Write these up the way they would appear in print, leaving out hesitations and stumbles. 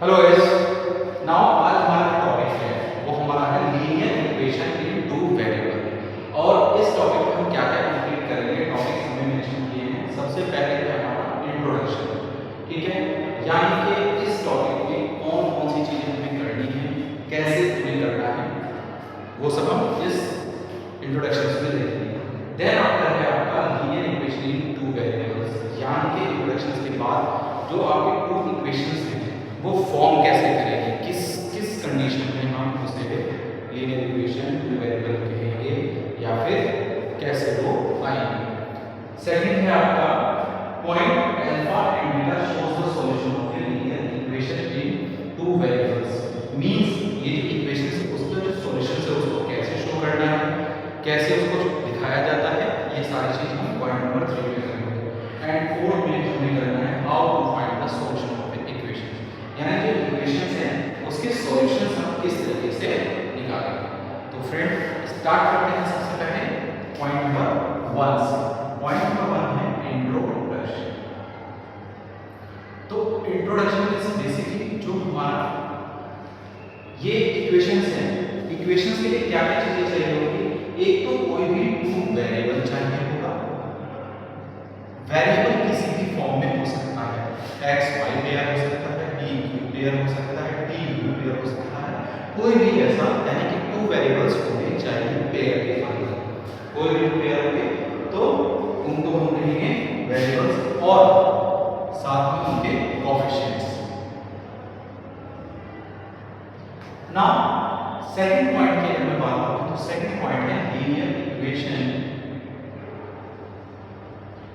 Hello guys, now आज हमारा topic है वो हमारा है linear equation in two variable. और इस टॉपिक में हम क्या क्या कंप्लीट करेंगे, टॉपिक्स हमने मेंशन किए हैं। सबसे पहले है हमारा इंट्रोडक्शन, ठीक है, यानी कि इस टॉपिक में कौन कौन सी चीजें हमें करनी है, कैसे हमें करना है, वो सब हम इस इंट्रोडक्शन में देखेंगे। देन आफ्टर है आपका linear equation in two variables, यानी कि इंट्रोडक्शन के बाद जो आपके टू इक्वेशंस हैं वो फॉर्म कैसे करेंगे, किस किस कंडीशन में हम उसे लीनियर इक्वेशन टू वेरिएबल कहेंगे या फिर कैसे वो आएंगे। सेकंड है आपका point alpha and beta shows the solution of a linear equation in two variables. Means ये जो इक्वेशन है उसका जो सॉल्यूशन है उसको कैसे शो करना है, कैसे उसको दिखाया जाता है, ये सारी चीज हम पॉइंट नंबर 3 में करेंगे। एंड फोर्थ में हमें करना है how to find the solution of a equation, यानी जो इक्वेशंस हैं उसके सॉल्यूशंस हम किस तरीके से निकालेंगे। तो फ्रेंड स्टार्ट करते हैं सबसे पहले पॉइंट नंबर 1 से। पॉइंट नंबर 1 है इंट्रोडक्शन। तो इंट्रोडक्शन इज बेसिकली जो हमारा ये इक्वेशंस हैं, इक्वेशंस के लिए क्या क्या चीजें चाहिए होगी। एक तो कोई भी टू वेरिएबल चाहिए होगा, वेरिएबल किसी भी फॉर्म में हो सकता है, एक्स वाई पेयर हो सकता है, डी क्यू पेयर हो सकता है, टी यू पेयर हो सकता है, कोई भी ऐसा, यानी कि टू वेरिएबल्स होने चाहिए पेयर के अंदर। कोई भी पेयर होंगे तो उनको हम कहेंगे वेरिएबल्स और साथ में उनके कोएफिशिएंट्स। नाउ सेकंड पॉइंट की अगर मैं बात करूं तो सेकंड पॉइंट है लीनियर इक्वेशन,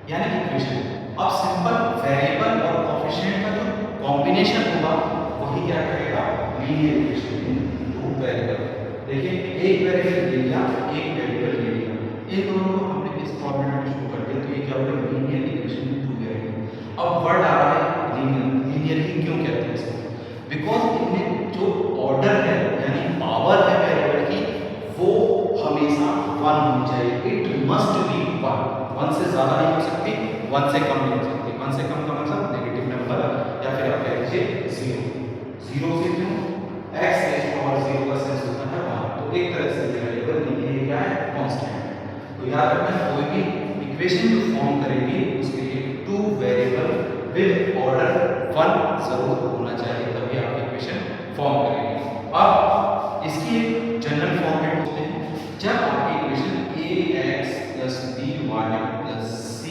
यानी कि इक्वेशन अब सिंपल वेरिएबल और कोएफिशिएंट का जो कॉम्बिनेशन होगा वही क्या करेगा, linear equation in two variable. देखिए एक वेरिएबल ले लिया, एक वेरिएबल ले लिया, इन दोनों को हमने इस फॉर्मेट में शो कर दिया, तो ये क्या होगा, linear equation in two variable. अब वर्ड आ रहा है लीनियर, लीनियर ही क्यों कहते हैं इसको, बिकॉज इनमें जो ऑर्डर है यानी पावर है वेरिएबल की वो हमेशा 1 होनी चाहिए। इट मस्ट बी 1 से ज्यादा नहीं हो सकती, 1 से कम नहीं हो सकती। 1 से कम का मतलब नेगेटिव नंबर या फिर आप कह लीजिए 0 से क्यों, x रेज़ टू पावर 0 का सेंस होता है 1, तो एक तरह से वेरिएबल लीनियर क्या है, कांस्टेंट। तो याद रखना कोई भी इक्वेशन जो फॉर्म करेंगे उसके लिए टू वेरिएबल विद ऑर्डर 1 जरूर होना चाहिए, तभी आप इक्वेशन फॉर्म करेंगे। अब इसकी एक जनरल फॉर्मेट होते हैं, जब आपकी equation ax by plus c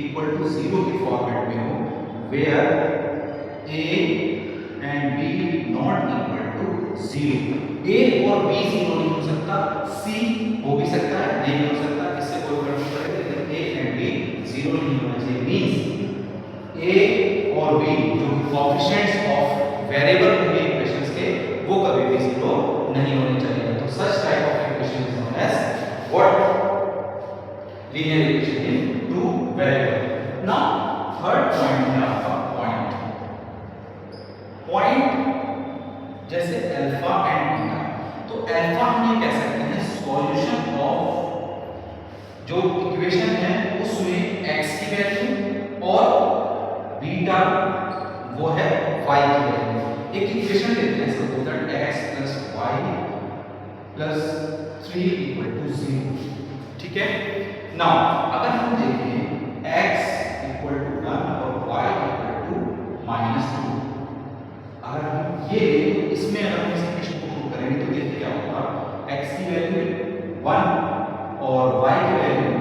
equal to 0 की फॉर्मेट में हो, where a and b not equal to 0। a और b 0 नहीं हो सकता, c हो भी सकता है, नहीं हो सकता, इससे कोई फर्क नहीं पड़ेगा, लेकिन a and b 0 नहीं होना चाहिए। मींस a और b जो कोएफिशिएंट्स ऑफ वेरिएबल होंगे इक्वेशंस के वो कभी भी 0 नहीं होने चाहिए। तो such type of equation is known as what, linear equation in two variable. Now third point है आपका पॉइंट जैसे अल्फा एंड बीटा। तो अल्फा हम ये कह सकते हैं सॉल्यूशन ऑफ जो इक्वेशन है उसमें x की वैल्यू और बीटा वो है y की वैल्यू। एक इक्वेशन लेते हैं इसको बोलते हैं x plus y plus 3 equal to 0, ठीक है। नाउ अगर हम देखें x equal to 1 और y equal to -2, अगर हम ये इसमें अगर हम इस इक्वेशन को प्रूव करेंगे तो देखिए क्या होगा, x की वैल्यू 1 और y की वैल्यू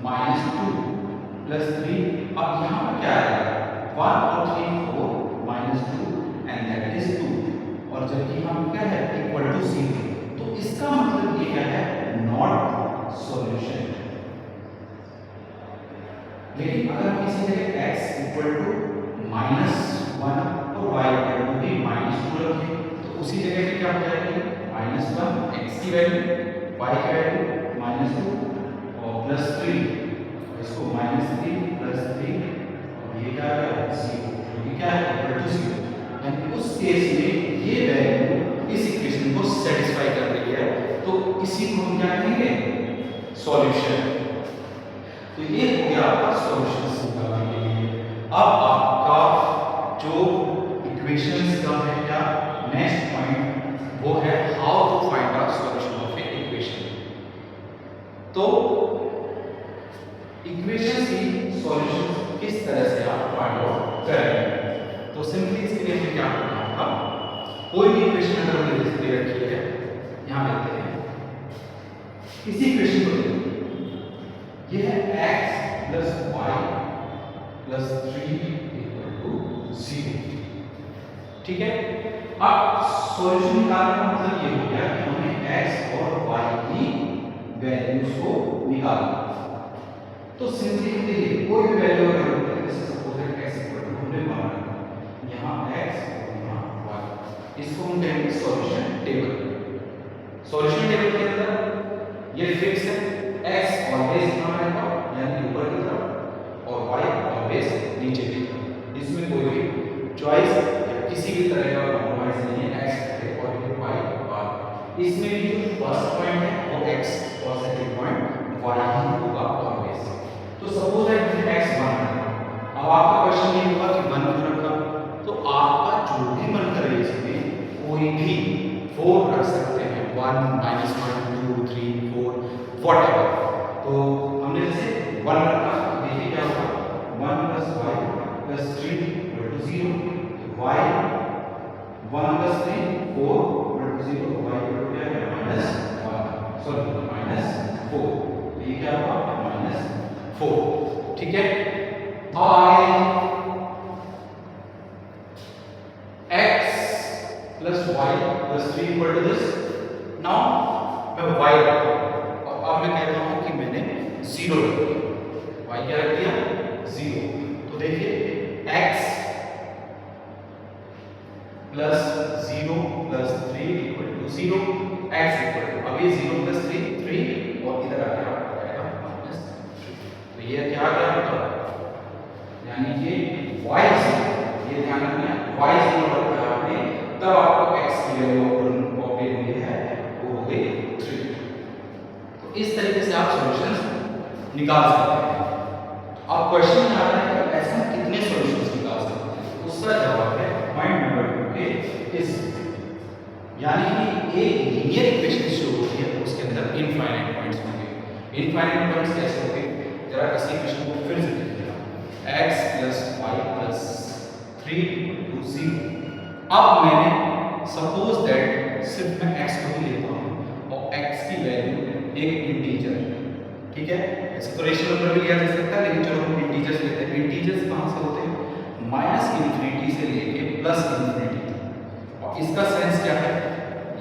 -2 प्लस 3। अब यहाँ पर क्या आएगा, 1 और 3 4 -2 एंड दैट इज 2, और जबकि हम क्या है इक्वल टू 0, तो इसका मतलब ये क्या है, नॉट सॉल्यूशन। लेकिन अगर हम इसी जगह x इक्वल टू -1 और y इक्वल टू भी -2 रखें तो उसी जगह पे क्या हो जाएगी, -1 x की वैल्यू, y की वैल्यू -2 और +3, इसको -3 +3 और ये क्या है 0, क्योंकि क्या है इक्वल टू 0। यानी उस केस में ये वैल्यू इस इक्वेशन को सेटिस्फाई कर रही है, तो इसी को हम क्या कहेंगे, सॉल्यूशन। तो ये हो गया आपका सॉल्यूशन निकालने के लिए। अब आपका जो इक्वेशंस का है क्या नेक्स्ट पॉइंट, वो है how to find out solution of a equation. तो इक्वेशन की सॉल्यूशन किस तरह से आप फाइंड आउट करेंगे, तो सिंपली इसके लिए हमें क्या करना होगा, कोई भी इक्वेशन अगर हमने दे रखी है, यहां लेते हैं इसी इक्वेशन को लेते हैं, ये है x plus y plus 3 equal to 0, ठीक है। अब सॉल्यूशन निकालने का मतलब ये हो गया कि हमें x और y की वैल्यूज को निकालना। तो सिंपली देखिए कोई भी वैल्यू अगर होता है, जैसे सपोज है x इक्वल टू हमने मान रखा यहां x और यहां y, इसको हम कहेंगे सॉल्यूशन टेबल। सॉल्यूशन टेबल के अंदर ये फिक्स है, x ऑलवेज यहां रहेगा यानी ऊपर की तरफ और y ऑलवेज नीचे की तरफ, इसमें कोई भी चॉइस या किसी भी तरह का कॉम्प्रोमाइज नहीं है, x है और ये y बार। इसमें भी जो फर्स्ट पॉइंट है वो x और सेकंड पॉइंट y ही होगा ऑलवेज। तो सपोज है कि x 1 है, अब आपका क्वेश्चन ये होगा कि 1 क्यों रखा, तो आपका जो भी मन करे इसमें कोई भी 4 रख सकते हैं, 1 -1 2 3 4 व्हाटएवर। तो हमने जैसे 1 रखा, देखिए क्या होगा 1 + y + 3 = 0, y 1 + 3 4 = 0, y क्या है -1 सॉरी -4, ये क्या होगा -4, ठीक है। अब आगे x + y + 3 = this, नाउ मैं y रखता हूं और अब मैं कहता हूं कि मैंने 0 रख दिया, y क्या रख दिया 0। तो देखिए x + 0 + 3 = 0, x इक्वल अब ये 0 + 3 3 और इधर आ गया -3, तो ये क्या आ गया आपका, यानी कि y 0, ये ध्यान रखना y 0 रखा है आपने, तब आपको x की वैल्यू ओपन हुई है वो हो गई 3। तो इस तरीके से आप सॉल्यूशंस निकाल सकते हैं। अब क्वेश्चन में आ रहा है कि ऐसे कितने सॉल्यूशंस निकाल सकते हैं, उसका जवाब है पॉइंट नंबर 2 के इस, यानी कि एक लीनियर इक्वेशन जो होती है उसके अंदर इनफाइनाइट पॉइंट्स होंगे। इनफाइनाइट पॉइंट्स कैसे होंगे, जरा इस इक्वेशन को फिर से देखिए, x + y + 3 = 0। अब मैंने सपोज दैट सिर्फ मैं x को ही लेता हूं और x की वैल्यू एक इंटीजर है, ठीक है। ऐसे तो रेशनल नंबर भी लिया जा सकता है, लेकिन चलो हम इंटीजर्स लेते हैं। इंटीजर्स कहां से होते हैं, -∞ से लेके +∞ तक। और इसका सेंस क्या है,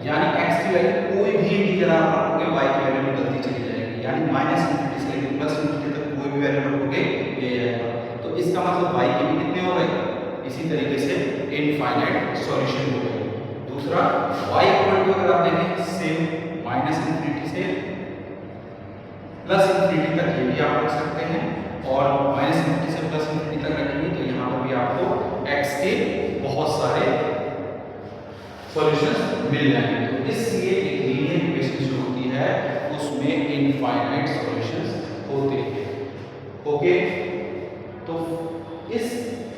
यानी x की वैल्यू कोई भी इंटीजर आप रखोगे y की वैल्यू निकलती चली जाएगी, यानी -∞ से लेके +∞ तक कोई भी वैल्यू रखोगे ये आएगा। तो इसका मतलब y के भी कितने हो गए, इसी तरीके से इनफाइनाइट सॉल्यूशन हो गए। दूसरा y इक्वल टू अगर आप देखें सेम -∞ से +∞ तक ये भी आप रख सकते हैं, और -∞ से +∞ तक रखेंगे तो यहाँ पर भी आपको x के बहुत सारे सॉल्यूशंस मिल जाएंगे। तो इसलिए एक लीनियर इक्वेशन जो होती है उसमें इनफाइनाइट सॉल्यूशंस होते हैं। ओके, तो इस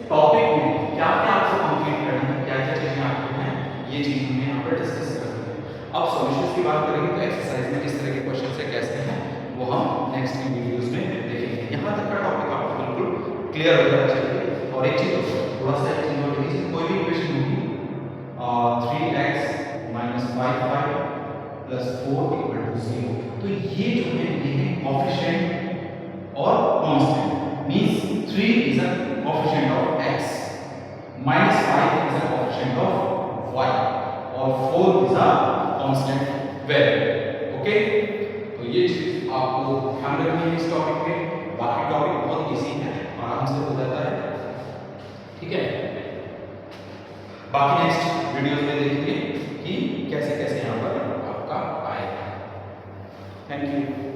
टॉपिक में क्या क्या आपको कंप्लीट करना है, क्या क्या चीजें आपको हैं, ये चीज हमने यहाँ पर डिस्कस कर ली है। अब सॉल्यूशंस की बात करेंगे तो एक्सरसाइज में किस तरह के क्वेश्चन है कैसे हैं वो हम नेक्स्ट की वीडियोस में देखेंगे। यहाँ तक का टॉपिक आपको बिल्कुल क्लियर हो जाना चाहिए। और एक चीज थोड़ा सा एक चीज और देखिए, कोई भी इक्वेशन होगी 3x - 5y + 4 = 0, तो ये जो है ये है कोएफिशिएंट और constant, means 3 is a coefficient of x, -5 is a coefficient of y और 4 is a constant value. Okay, तो ये चीज आपको ध्यान रखनी है इस टॉपिक में। बाकी टॉपिक बहुत इजी है, आराम से हो जाता है, ठीक है। बाकी नेक्स्ट वीडियोस में देखेंगे कि कैसे कैसे यहाँ पर आपका आएगा। Thank you.